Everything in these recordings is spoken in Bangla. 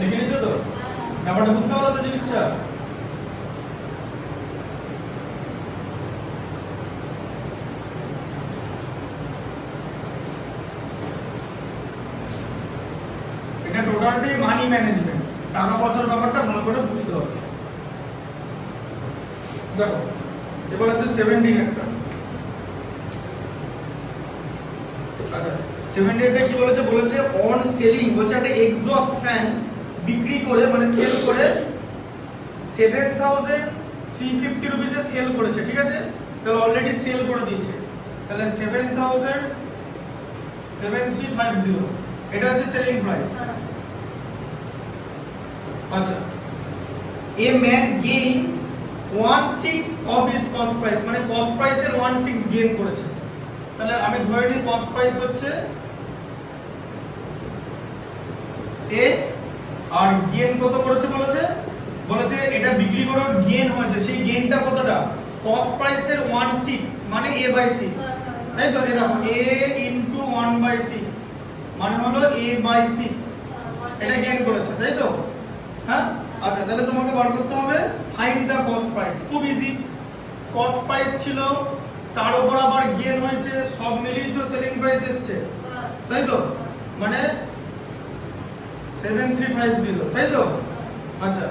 লিখে নিয়েছো তো? ব্যাপারটা বুঝতে পারলো তো জিনিসটা? এটা টোটালটাই মানি ম্যানেজমেন্ট, টাকা পয়সার ব্যাপারটা ভালো করে বুঝতে হবে। দেখো এবার হচ্ছে 17 একটা। আচ্ছা 17টা কি বলেছে? বলেছে অন সেলিং, বলছে একটা এক্সস্ট ফ্যান বিক্রি করে মানে সেল করে 7350 রুপিসে সেল করেছে, ঠিক আছে? তাহলে অলরেডি সেল করে দিয়েছে, তাহলে 7350 এটা হচ্ছে সেলিং প্রাইস। আচ্ছা a man gains 1/6 of his cost price, মানে কস্ট প্রাইসের 1/6 গেইন করেছে। তাহলে আমি ধরে নিই কস্ট প্রাইস হচ্ছে এ, আর গেইন কত করেছে বলেছে? বলেছে এটা বিক্রি করে গেইন হয়েছে, সেই গেইনটা কতটা? কস্ট প্রাইসের 1/6 মানে a বাই 6, তাই তো? এই দেখো a ইনটু 1/6 মানে হলো a বাই 6, এটা গেইন করেছে, তাই তো? হ্যাঁ আচ্ছা তাহলে তোমাকে বার করতে হবে ফাইন্ড দা কস্ট প্রাইস। খুব ইজি, কস্ট প্রাইস ছিল তার উপর আবার গেইন হয়েছে, সব মিলিয়ে তো সেলিং প্রাইস এসেছে, তাই তো? মানে 7350, তাই তো? আচ্ছা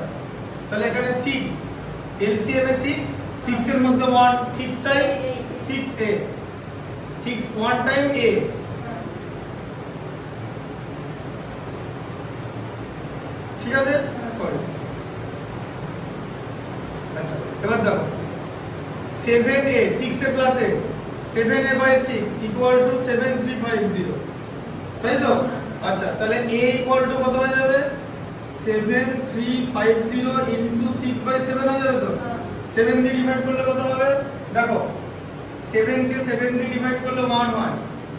তাহলে এখানে 6 এলসিএম এ 6 এর মধ্যে 1 6 টাইমস 6a 6 1 টাইম a, ঠিক আছে? সরি আচ্ছা এবার দেখো 7a 6a plus a 7a by 6 equal to 7350, তাই তো? আচ্ছা তাহলে a ইকুয়াল টু কত হয়ে যাবে? 7350 ইনটু 6/7 হয়ে যাবে তো? 7 দিয়ে ডিভাইড করলে কত হবে? দেখো 7 কে 7 দিয়ে ডিভাইড করলে 1 হয়,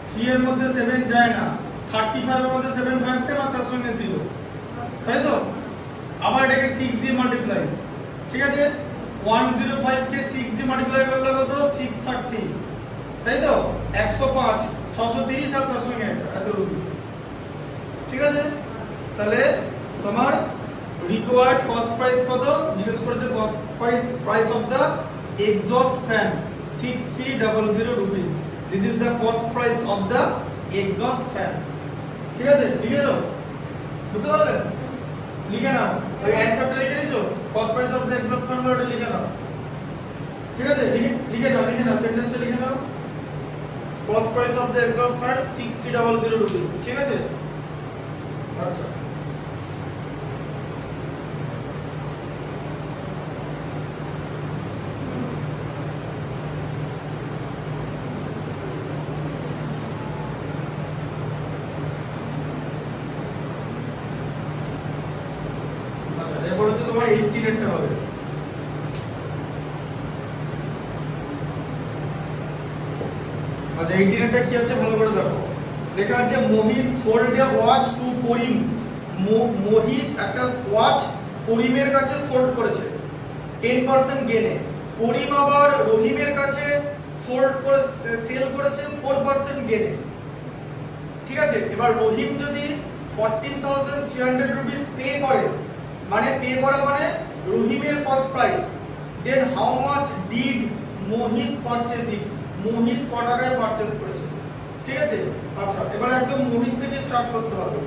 3 এর মধ্যে 7 যায় না, 35 এর মধ্যে 7 ভাগতে বা তার সঙ্গে 0, তাই তো? আবার এটাকে 6 দিয়ে মাল্টিপ্লাই, ঠিক আছে? 105 কে 6 দিয়ে মাল্টিপ্লাই করলে কত? 630, তাই তো? 105 630 আর তার সঙ্গে এত রুপিস, ঠিক আছে? তাহলে তোমার রিকোয়ার্ড কস্ট প্রাইস কত জিজ্ঞেস করেছে? Cost price of the exhaust fan 6300 rupees, this is the cost price of the exhaust fan, ঠিক আছে? লিখে নাও, বুঝতে পারলে? লিখে নাও, ওই অ্যানসারটা লিখে নিছো, cost price of the exhaust fan ওটা লিখে নাও, ঠিক আছে? লিখে নাও সেন্টেন্সটা লিখে নাও, cost price of the exhaust fan 6300 rupees, ঠিক আছে? আচ্ছা এরপর হচ্ছে তোমার 18 এরটা হবে। আচ্ছা 18 এরটা কি আছে ভালো করে দেখো, লেখা আছে মোহিত সোল্ড এ ওয়াচ টু করিম। মোহিত একটা ওয়াচ করিমের কাছে সোল্ড করেছে 10% গেনে, করিম আবার রহিমের কাছে সোল্ড করে সেল করেছে 4% গেনে, ঠিক আছে? এবার রহিম যদি 14300 রুপিস পে করে, মানে পে করা মানে রহিমের cost price, then how much did Mohit purchase it, Mohit কত টাকায় পারচেজ করেছে, ঠিক আছে? আচ্ছা এবার একদম মোহিত থেকে স্টার্ট করতে হবে,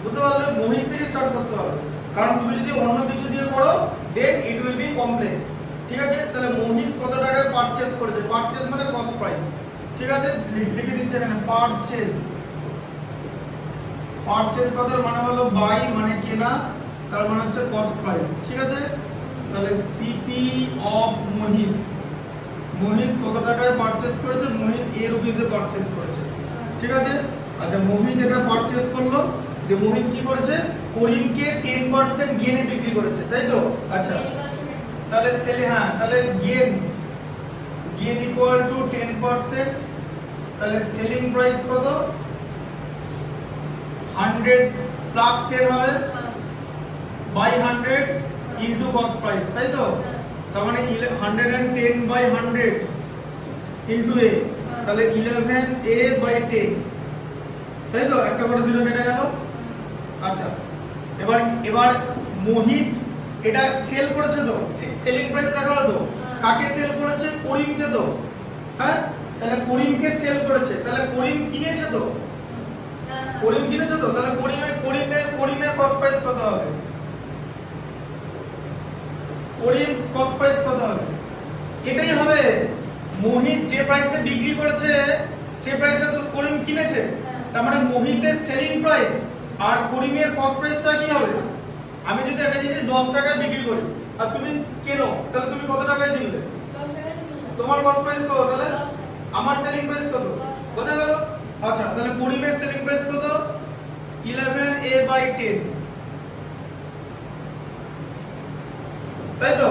বুঝতে পারলে? মোহিত থেকে স্টার্ট করতে হবে, কারণ তুমি যদি অন্য কিছু দিয়ে করো দেন ইট উইল বি কমপ্লেক্স, ঠিক আছে? তাহলে মোহিত কত টাকায় পারচেজ করেছে, পারচেজ মানে কস্ট প্রাইস, ঠিক আছে? লিখে দিচ্ছি এখানে পারচেজ, পারচেজ কথার মানে হলো বাই মানে কেনা, তার মানে হচ্ছে কস্ট প্রাইস, ঠিক আছে? তাহলে সিপি অফ মোহিত, মোহিত কত টাকায় পারচেজ করেছে? মোহিত এ রুপিসে পারচেজ করেছে, ঠিক আছে? আচ্ছা মোহিত এটা পারচেজ করলো, যে মোহিত কি করেছে? করিমকে 10% গেনে বিক্রি করেছে, তাই তো? আচ্ছা তাহলে তাহলে গেন ইকুয়াল টু 10%, তাহলে সেলিং প্রাইস কত? 100 প্লাস 10 হবে বাই 100 ইনটু কস্ট প্রাইস, তাই তো? তার মানে 110 বাই 100 ইনটু a, তাহলে 11a বাই 10, তাই তো? একটা করে 0 কেটে গেল। আচ্ছা এবার এবার মোহিত এটা সেল করেছে তো, সেলিং প্রাইস দেখালো তো, কাকে সেল করেছে? করিমকে তো। হ্যাঁ, তাহলে করিমকে সেল করেছে, তাহলে করিম কিনেছে তো, করিম কিনেছে তো, তাহলে করিমের কস্ট প্রাইস কত হবে? করিম কস্ট প্রাইস কত হবে? এটাই হবে। মোহিত যে প্রাইসে বিক্রি করেছে সেই প্রাইসে তো করিম কিনেছে, তার মানে মোহিতের সেলিং প্রাইস আর করিমের কস্ট প্রাইসটা কি হবে? আমি যদি একটা জিনিস 10 টাকায় বিক্রি করি আর তুমি কেনো, তাহলে তুমি কত টাকায় কিনলে? 10 টাকায় কিনলাম। তোমার কস্ট প্রাইস কত? তাহলে আমার সেলিং প্রাইস কত? বোঝা গেল? আচ্ছা, তাহলে করিমের সেলিং প্রাইস কত? 11a/10, তাই তো?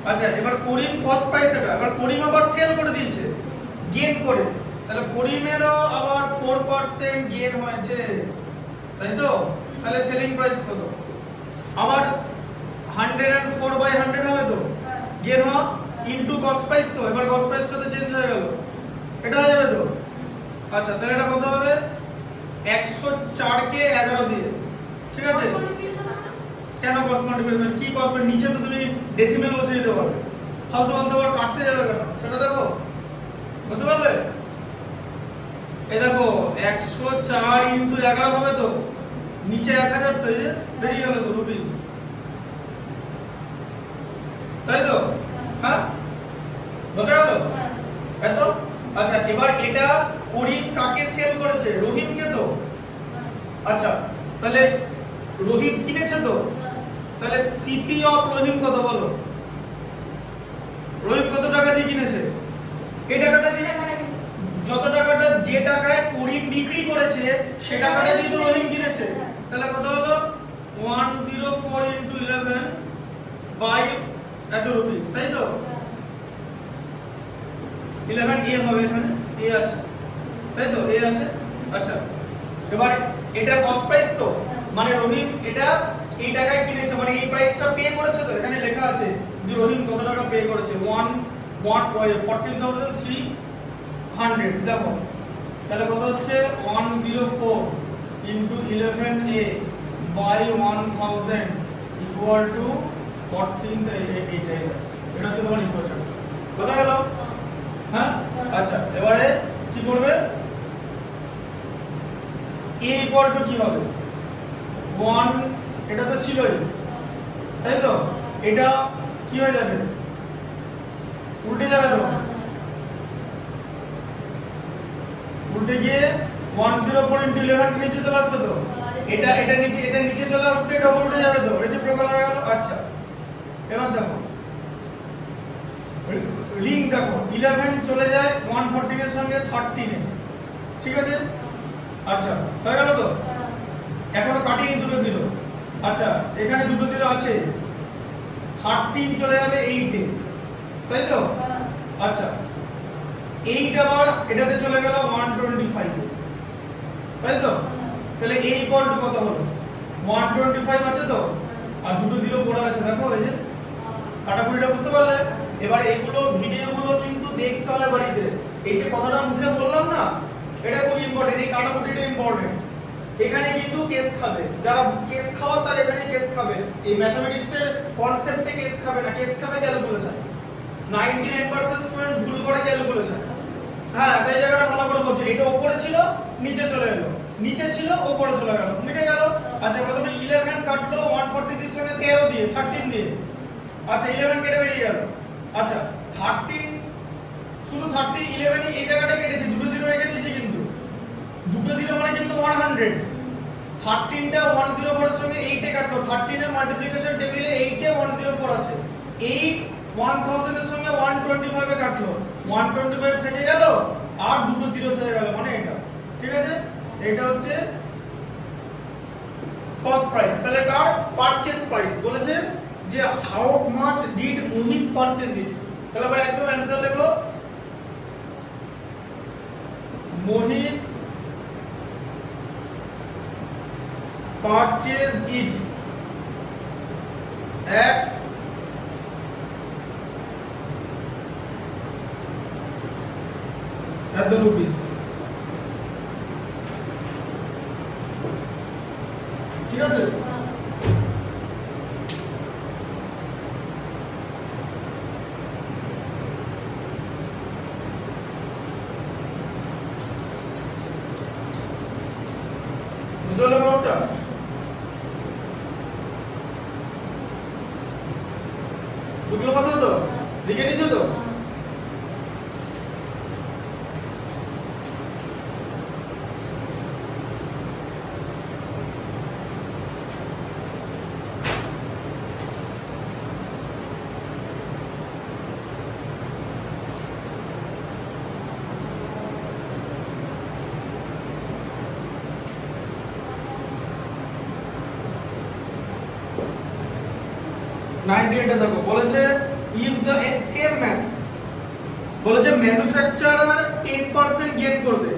আচ্ছা, এবার করিম কস্ট প্রাইস এটা, এবার করিম আবার সেল করে দিয়েছে গেইন করে, তাহলে করিমেরও আবার 4% গেইন হয়েছে, তাই তো? তাহলে সেলিং প্রাইস কত? আবার 104/100 হবে তো গেইন হওয়া ইনটু কস্ট প্রাইস, তো এবার কস্ট প্রাইসটা তো চেঞ্জ হয়ে গেল, এটা হয়ে যাবে তো। আচ্ছা, তাহলে এটা কত হবে? 104 কে 11 দিয়ে, ঠিক আছে? কেন কস্ট মাল্টিপ্লিকেশন? কি কস্ট? নিচে তো তুমি ডেসিমেল বসিয়ে দিতে পারবে, ফালতু আবার কাটতে যাবে কেন সেটা দেখো, বুঝতে পারলে? এই দেখো 104 ইনটু 11 হবে তো, নিচে 1000 তো, এই যে বেরিয়ে গেল তো রুপিস, তাই তো? হ্যাঁ, বোঝা গেল? তাই তো? আচ্ছা, এবার এটা করিম কাকে সেল করেছে? রহিমকে তো। আচ্ছা, তাহলে রহিম কিনেছে তো, তাহলে সিপি অফ রহিম কত বলো? রহিম কত টাকা দিয়ে কিনেছে? এই টাকাটা দিয়ে, যত টাকাটা যে টাকায় করিম বিক্রি করেছে সে টাকাটা দিয়ে তো রহিম কিনেছে, তাহলে কত হলো? 104 ইনটু 11 বাই এত রুপিস, তাই তো? 11 এ হবে, এখানে এ আছে, তাই তো? এ আছে। আচ্ছা, এবার এটা কস্ট প্রাইস তো, মানে রহিম এটা এই টাকায় কিনেছে, মানে এই প্রাইসটা পে করেছে তো, এখানে লেখা আছে যে রহিম কত টাকা পে করেছে, 14,300, দেখো তাহলে কত হচ্ছে? 104 into 11a by 1000 equal to 14, এটা হচ্ছে তোমার ইকুয়েশন, বোঝা গেল? হ্যাঁ, আচ্ছা, এবারে কি করবে? a ইকুয়াল টু কি হবে? 1, এটা তো ছিলই, তাই তো? এটা কি হয়ে যাবে? উল্টে যাবে তো, উল্টে গিয়ে 104 ইনটু 11 নিচে চলে আসবে তো, এটা নিচে চলে আসছে, এটা উল্টে যাবে তো, রেসিপ্রোকাল হয়ে গেল। আচ্ছা, এবার দেখো লিংক দেখো, 11 চলে যায় 114 এর সঙ্গে 13 এ, ঠিক আছে? আচ্ছা, হয়ে গেল তো? এখনো কাটিনি দুটো ছিল। আচ্ছা, এখানে দুটো ছিল আছে, 13 চলে যাবে 8 এ, তাই তো? আচ্ছা, 8 আবার এটাতে চলে গেল 125 এ, তাই তো? তাহলে a ইকুয়াল টু কত হলো? 125 আছে তো, আর দুটো জিরো পড়ে আছে, দেখো এই যে কাটাকুটিটা, বুঝতে পারলে? এবার এগুলো ভিডিওগুলো কিন্তু দেখতে হবে বাড়িতে, এই যে কথাটা মুখে বললাম না, এটা খুব ইম্পর্টেন্ট, এই কাটাকুটিটা ইম্পর্টেন্ট, এখানে কিন্তু কেস খাবে, যারা কেস খাওয়া তারা এখানে কেস খাবে, এই ম্যাথমেটিক্স এর কনসেপ্টে কেস খাবে না, কেস খাবে ক্যালকুলেশন। 99% স্টুডেন্ট ভুল করে ক্যালকুলেশন। হ্যাঁ, তাই জায়গাটা ভালো করে বলছে, এটা উপরে ছিল নিচে চলে এলো, নিচে ছিল উপরে চলে গেল, মিটে গেল। আচ্ছা, প্রথমে 11 কাটলো 143 এর সঙ্গে 13 দিয়ে, 13 দিয়ে। আচ্ছা, 11 কেটে বেরিয়ে গেল। আচ্ছা, 13 শুধু 13 11 এই জায়গাটা কেটেছে, দুটো জিরো রেখে দিয়েছে, কিন্তু দুটো জিরো মানে কিন্তু 100, 13টা 104 এর সঙ্গে 8 এ কাটলো, 13 এর মাল্টিপ্লিকেশন টেবিলে 8 এ 104 আছে, 8 1000 এর সঙ্গে 125 এ কাটলো, 125 থেকে গেল আর দুটো জিরো থেকে গেল, মানে এটা, ঠিক আছে? এটা হচ্ছে কস্ট প্রাইস। তাহলে কার? পারচেজ প্রাইস বলেছে যে how much did Mohit purchase it, তাহলে আবার একদম অ্যানসার লিখো, মোহিত purchased it at the rupees, ঠিক আছে? বুঝতে পারলে ব্যাপারটা? বুঝলো কথা তো? লিখে নিচ্ছ তো? এটা দেখো বলেছে ইফ দ্য সেম ম্যাথস বলেছে ম্যানুফ্যাকচারার 10% গেইন করবে,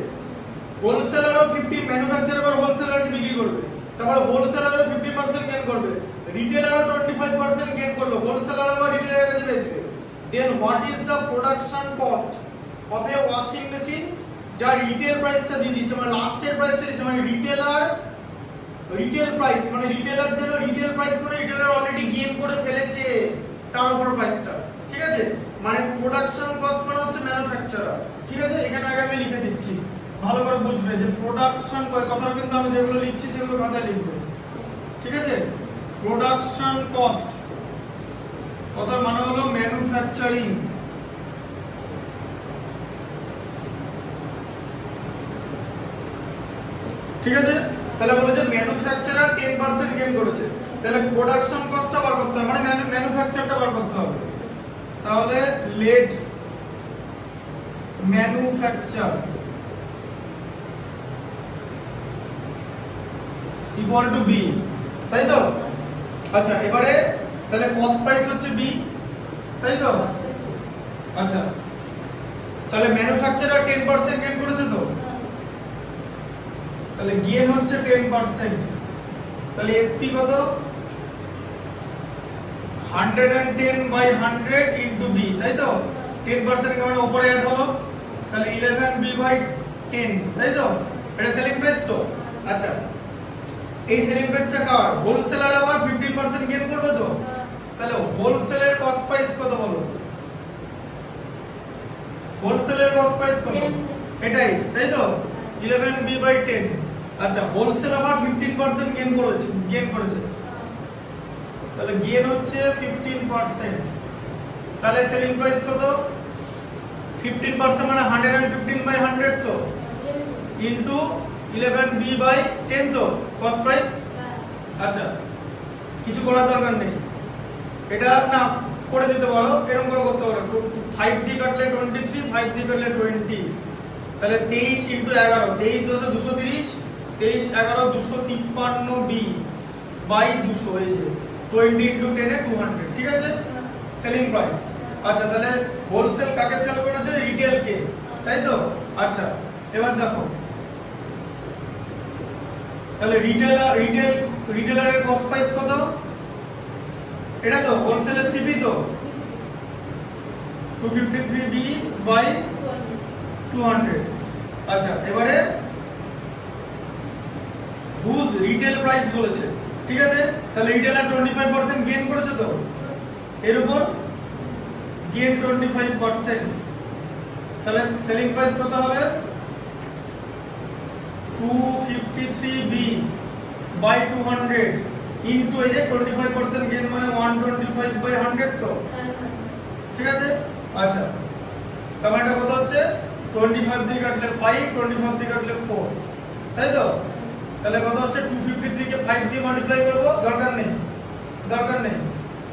হোলসেলারও 50, ম্যানুফ্যাকচারার আবার হোলসেলারকে বিক্রি করবে, তারপরে হোলসেলারও 50% গেইন করবে, রিটেলারও 25% গেইন করবে, হোলসেলার আবার রিটেলারের কাছে বেচবে। Then what is the production cost of a washing machine, যার রিটেল প্রাইসটা দিয়ে দিচ্ছে, মানে লাস্টের প্রাইসটা দিচ্ছে, মানে রিটেল প্রাইস, মানে রিটেলার যেন রিটেল প্রাইস মানে রিটেলার অলরেডি গেইন করে ফেলেছে তার উপর প্রাইসটা, ঠিক আছে? মানে প্রোডাকশন কস্ট মানে হচ্ছে ম্যানুফ্যাকচারার, ঠিক আছে? এখানে আগে আমি লিখে দিচ্ছি, ভালো করে বুঝবে যে প্রোডাকশন কথা কিন্তু আমি যেগুলো লিখছি সেগুলো খাতায় লিখবে, ঠিক আছে? প্রোডাকশন কস্ট কথার মানে হলো ম্যানুফ্যাকচারিং, ঠিক আছে? তাহলে বলেছে ম্যানুফ্যাকচারার 10% গেইন করেছে, তাহলে প্রোডাকশন কস্টটা বার করতে হবে, মানে ম্যানুফ্যাকচারটা বার করতে হবে। তাহলে let manufacture equal to B, তাই তো? আচ্ছা এবারে তাহলে কস্ট প্রাইস হচ্ছে বি, তাই তো? আচ্ছা তাহলে ম্যানুফ্যাকচারার 10% গেইন করেছে তো, তাহলে গেইন হচ্ছে 10%, তাহলে এসপি কত? 110/100 ইনটু বি, তাই তো? 10% কে মানে উপরে অ্যাড হলো, তাহলে 11b/10, তাই তো? এটা সেলিং প্রাইস তো। আচ্ছা এই সেলিং প্রাইসটা কার? হোলসেলার আবার 15% গেইন করবে তো, তাহলে হোলসেলের কস্ট প্রাইস কত বলো? হোলসেলের কস্ট প্রাইস কত? এটাই, তাই তো? 11b/10। আচ্ছা হোলসেল আবার 15% গেইন করেছে, তাহলে গেইন হচ্ছে 15%, তাহলে সেলিং প্রাইস কত? 15% মানে 115/100 তো, ইনটু 11b/10 তো কস্ট প্রাইস। আচ্ছা কিছু করার দরকার নেই, এটা না করে দিতে পারো, এরকম করে করতে পারো, 5 দিয়ে কাটলে 23, 5 দিয়ে কাটলে 20, তাহলে 23 ইনটু 11, 23 × 230, 23 11 253b বাই 200, এই যে 20 ইনটু 10 এ 200, ঠিক আছে? Selling price. আচ্ছা তাহলে হোলসেল কাকে সেল করেছে? রিটেল কে, তাই তো? আচ্ছা এবার দেখো তাহলে রিটেলারের কস্ট প্রাইস কত? এটা তো হোলসেলের সিপি তো 253b/200। আচ্ছা এবারে হুজ রিটেল প্রাইস বলেছে, ঠিক আছে? তাহলে রিটেলার 25% গেইন করেছে তো, এর উপর গেইন 25%, তাহলে সেলিং প্রাইস কত হবে? 253b/200 ইনটু এই যে 25% গেইন মানে 125/100 তো, ঠিক আছে? আচ্ছা তাহলে এটা কত হচ্ছে? 25 দিয়ে কাটলে 5, 25 দিয়ে কাটলে 4, তাই তো? তাহলে কত হচ্ছে? 253 কে 5 দিয়ে মাল্টিপ্লাই করব, দরকার নেই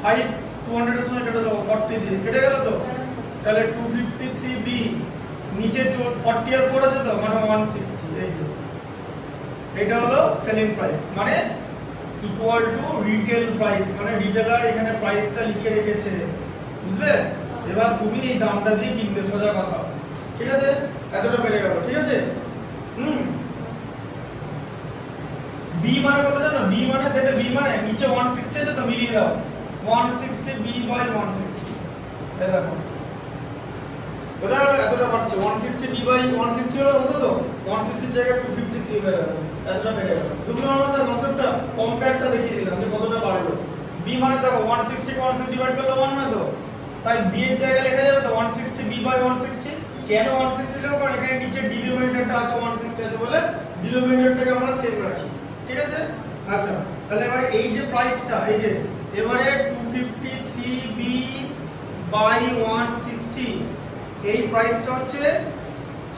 5 200 এর সঙ্গে কেটে দেবো, 40 দিয়ে কেটে গেল তো, তাহলে 253b নিচে 40 আর 4 আছে তো, মানে 160, এই যে এটা হলো সেলিং প্রাইস, মানে ইকুয়াল টু রিটেল প্রাইস, মানে রিটেলার এখানে প্রাইসটা লিখে রেখেছে, বুঝলে? এবার তুমি এই দামটা দিয়ে কিনবে, সোজা কথা, ঠিক আছে? এতটা বেড়ে গেল, ঠিক আছে? বি মানে কত জানো? বি মানে দেবে, বি মানে নিচে 160 আছে তো, মিলিয়ে দাও 160b/160, এই দেখো ওটা এতটা বাড়ছে, 160b/160 হলো কত তো, 160 এর জায়গায় 253 হয়ে গেল, এতটা বেড়ে গেল। দুটো আমাদের কনসেপ্টটা কম্পেয়ারটা দেখিয়ে দিলাম যে কতটা বাড়লো। বি মানে দেখো 160 কে 160 ডিভাইড করলে 1 হয় তো, তাই বি এর জায়গায় লেখা যাবে তো 160b/160। কেন 160 লিখলাম? কারণ এখানে নিচে ডিনোমিনেটরটা আছে 160 আছে বলে ডিনোমিনেটরটাকে আমরা সেম রাখি। ঠিক আছে। আচ্ছা তাহলে এবারে এই যে প্রাইসটা, এই যে এবারে 253B বাই 160, এই প্রাইসটা হচ্ছে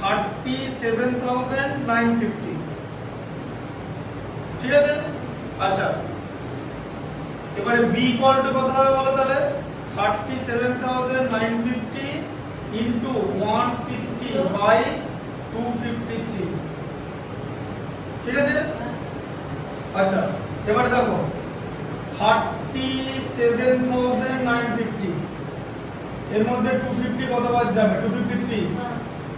37,950, ঠিক আছে। আচ্ছা এবারে B ইকুয়াল টু কত হবে বলো তাহলে, 37,950 ইনটু 160 বাই 253, ঠিক আছে। আচ্ছা এবারে দেখো 37,950 এর মধ্যে 250 কতবার যাবে, 253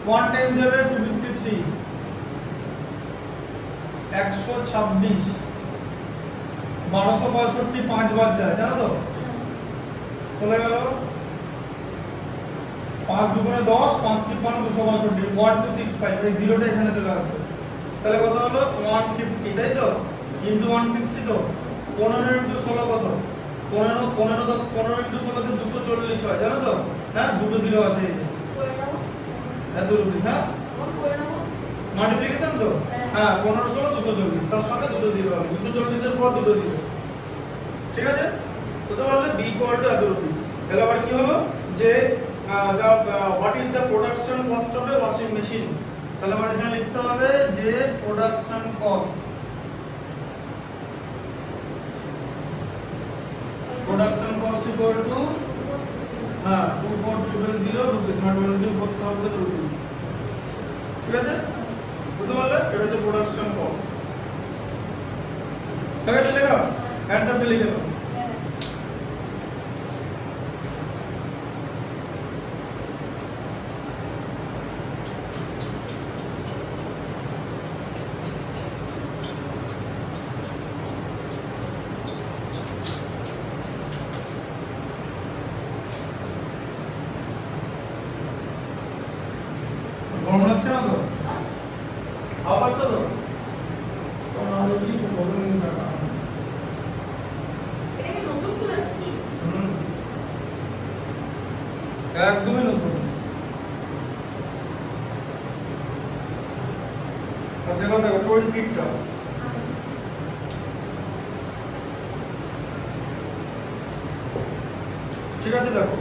ওয়ান টাইম যাবে, 253 126, 1265 5 বার যায়, জানো তো, চলে গেল 5 দুগুণে 10, 5 তিপ্পান্ন 262, 1265, এই জিরোটা এখানে চলে আসবে, তাহলে কত হলো 150, তাই তো, ইনটু 160, তো 15 ইনটু 16 কত, 15 15 10 15 ইনটু 16 তে 240 হয়, জানো তো, হ্যাঁ দুটো জিরো আছে এই যে, হ্যাঁ দুটো রুপিস, হ্যাঁ মাল্টিপ্লিকেশন তো, হ্যাঁ 15 16 240, তার সঙ্গে দুটো জিরো হবে, 240 এর পর দুটো জিরো, ঠিক আছে। বুঝতে পারলে b ইকুয়াল টু এত রুপিস। তাহলে আবার কি হলো যে what is the production cost of a washing machine, তাহলে আবার এখানে লিখতে হবে যে production cost, production cost equal to 2400 rupees, not 24,000 rupees, ঠিক আছে। বুঝতে পারলে এটা হচ্ছে প্রোডাকশন কস্ট, ঠিক আছে। লেখা অ্যানসারটা লিখে দাও। গরম লাগছে না তো, হাওয়া পাচ্ছ তো, তোমার আলো কি গরম জায়গা, এটা কি নতুন করে নাকি? একদমই নতুন। আচ্ছা কথা টোয়েল কিটটা, ঠিক আছে। দেখো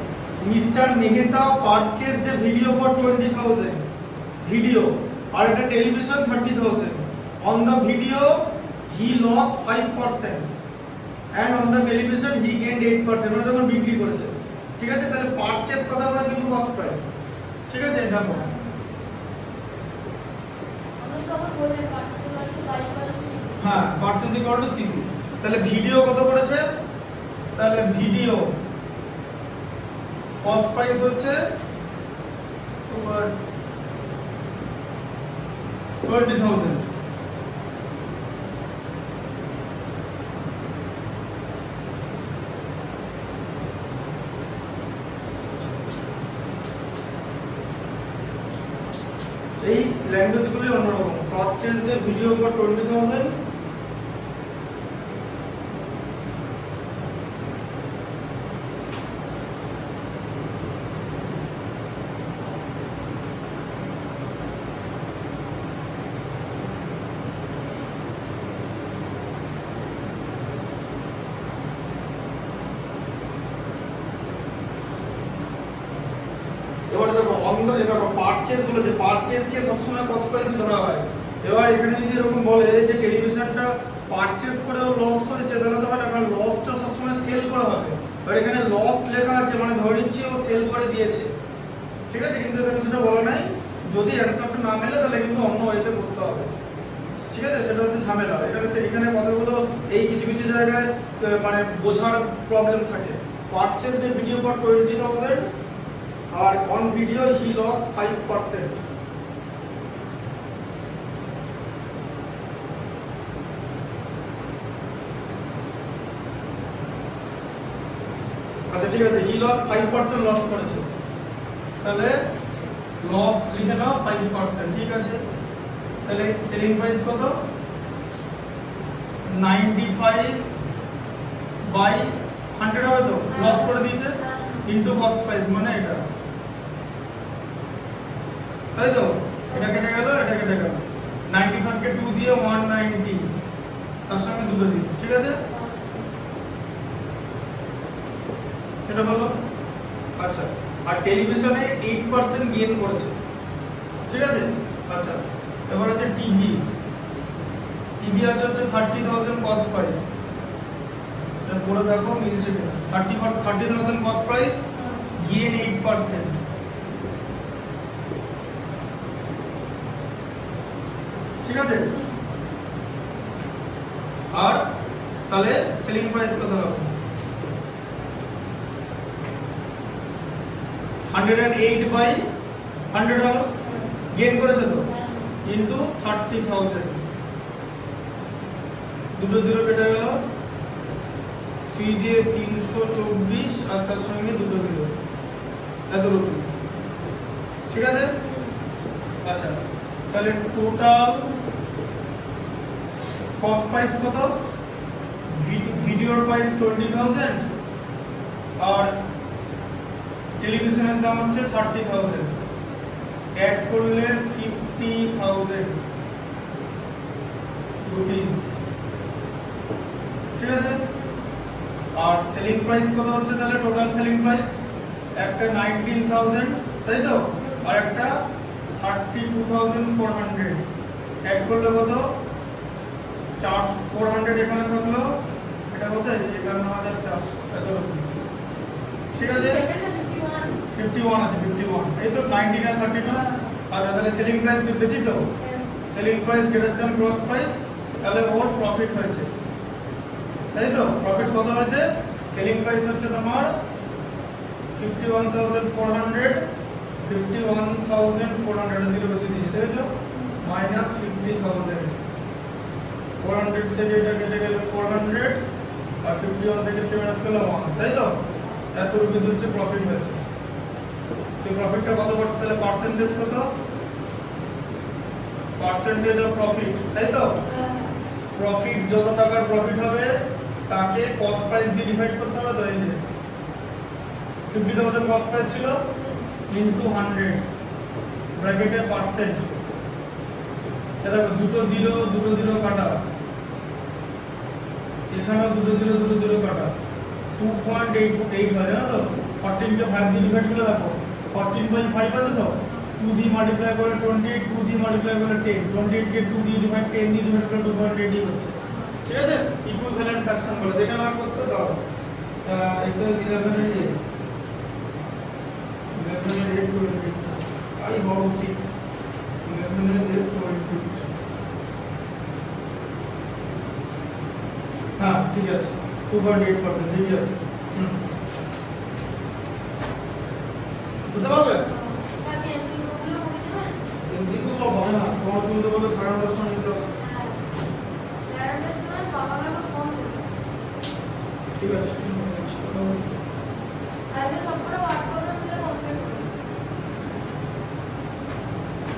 mister Mehta purchased a video for 20,000, video, আর একটা television 30,000, on the video he lost 5% and on the television he gained 8%, মানে যখন বিক্রি করেছে, ঠিক আছে। তাহলে পারচেজ কথা বলা কিন্তু কস্ট প্রাইস, ঠিক আছে। দেখো আমি তো আবার বলে পারচেজ করতে বাইপাস, হ্যাঁ পারচেজ ইকুয়াল টু সিপি, তাহলে ভিডিও কত করেছে, তাহলে ভিডিও কস্ট প্রাইস হচ্ছে তোমার 20,000, এই ল্যাঙ্গুয়েজগুলোই অন্যরকম। পারচেজ দ্য ভিডিও ফর 20,000, এবার দেখো অন্য দেখো পারচেজ বলে, যে পারচেজ কে সবসময় কস্ট প্রাইস ধরা হয়। এবার এখানে যদি এরকম বলে যে টেলিভিশনটা পারচেজ করেও লস হয়েছে, তাহলে তো হয় না, কারণ লসটা সবসময় সেল করা হবে। আর এখানে লস লেখা আছে, মানে ধরে নিচ্ছি ও সেল করে দিয়েছে, ঠিক আছে, কিন্তু এখানে সেটা বলা নাই। যদি অ্যানসারটা না মেলে তাহলে কিন্তু অন্য ওয়েতে করতে হবে, ঠিক আছে, সেটা হচ্ছে ঝামেলা। এখানে কথাগুলো এই কিছু কিছু জায়গায় মানে বোঝার প্রবলেম থাকে। পারচেজ যে ভিডিও ফর 20,000 আর অন ভিডিও হি লস্ট 5%, আচ্ছা ঠিক আছে, হি লস 5% লস করেছে, তাহলে লস লিখে নাও 5%, ঠিক আছে। তাহলে সেলিং প্রাইস কত, 95 বাই 100 হবে তো, লস করে দিয়েছে, ইনটু কস্ট প্রাইস, মানে এটা, তাই তো, এটা কেটে গেল, এটা কেটে গেল, 95 কে 2 দিয়ে 190, তার সঙ্গে দুটো জিরো, ঠিক আছে? এটা হলো। আচ্ছা, আর টেলিভিশনে 8% গেইন করেছে, ঠিক আছে? আচ্ছা, এবার আছে টিভি। টিভি আছে হচ্ছে 30,000 কস্ট প্রাইস। এটা পড়ে দেখো মিলছে কিনা। 30,000 কস্ট প্রাইস, গেইন 8%, ঠিক আছে? আর তাহলে সেলিং প্রাইস কত হবে? 108 বাই 100 হলো, গেইন করেছে তো, ইনটু 30,000, দুটো জিরো কেটে গেল, 3 দিয়ে 324 আর তার সঙ্গে দুটো জিরো, এত রুপিস, ঠিক আছে? আচ্ছা, তাহলে টোটাল কস্ট প্রাইস কত? ভিডিওর প্রাইস 20,000 আর টেলিভিশনের দাম হচ্ছে 30,000, অ্যাড করলে 50,000 রুপিস, ঠিক আছে? আর সেলিং প্রাইস কত হচ্ছে তাহলে? টোটাল সেলিং প্রাইস একটা 19,000, তাই তো, আর একটা 32,400, অ্যাড করলে কত? 400 এখানে থাকলো, এটা কত? 51,400, এত রুপিস, ঠিক আছে? 51 আছে, 51, এই তো 19 আর 32। আচ্ছা, তাহলে সেলিং প্রাইস বেশি তো, selling price greater than gross price, তাহলে ওর প্রফিট হয়েছে, তাই তো? প্রফিট কত হয়েছে? সেলিং প্রাইস হচ্ছে তোমার 51,400, 51,400 জিরো বেশি দিয়েছে, দেখেছো? মাইনাস 50,000, 400 থেকে এটা কেটে গেলে 400, আর 51 থেকে মাইনাস করলে 1, তাই তো? এত রুপিস হচ্ছে প্রফিট হয়েছে। সেই প্রফিটটা কত করতে? তাহলে পার্সেন্টেজ কত? পার্সেন্টেজ অফ প্রফিট, তাই তো? প্রফিট যত টাকার প্রফিট হবে তাকে কস্ট প্রাইস দিয়ে ডিভাইড করতে হবে, তো এই যে 50,000 কস্ট প্রাইস ছিল, ইনটু 100 ব্র্যাকেটে পার্সেন্ট। এটা দেখো দুটো জিরো কাটা, এখানেও দুটো জিরো কাটা, 2.88 হয়, জানো তো? 14 কে 5 দিয়ে ডিভাইড করলে দেখো 14/5 আছে তো, 2 দিয়ে মাল্টিপ্লাই করে 28, 2 দিয়ে মাল্টিপ্লাই করে 10, 28 কে 2 দিয়ে ডিভাইড 10 দিয়ে ডিভাইড করে 2.88 হচ্ছে, ঠিক আছে? ইকুইভ্যালেন্ট ফ্র্যাকশন বলে, দেখে না করতে দাও। এক্সারসাইজ 11 এর 8 আই হওয়া উচিত, 11 এর 8 হ্যাঁ, ঠিক আছে, 2.8%, ঠিক আছে। বুঝতে পারবে? এমসিকিউ সব হবে না, তোমার তুমি তো বলে 9:30 সময় নিতে আসো, ঠিক আছে?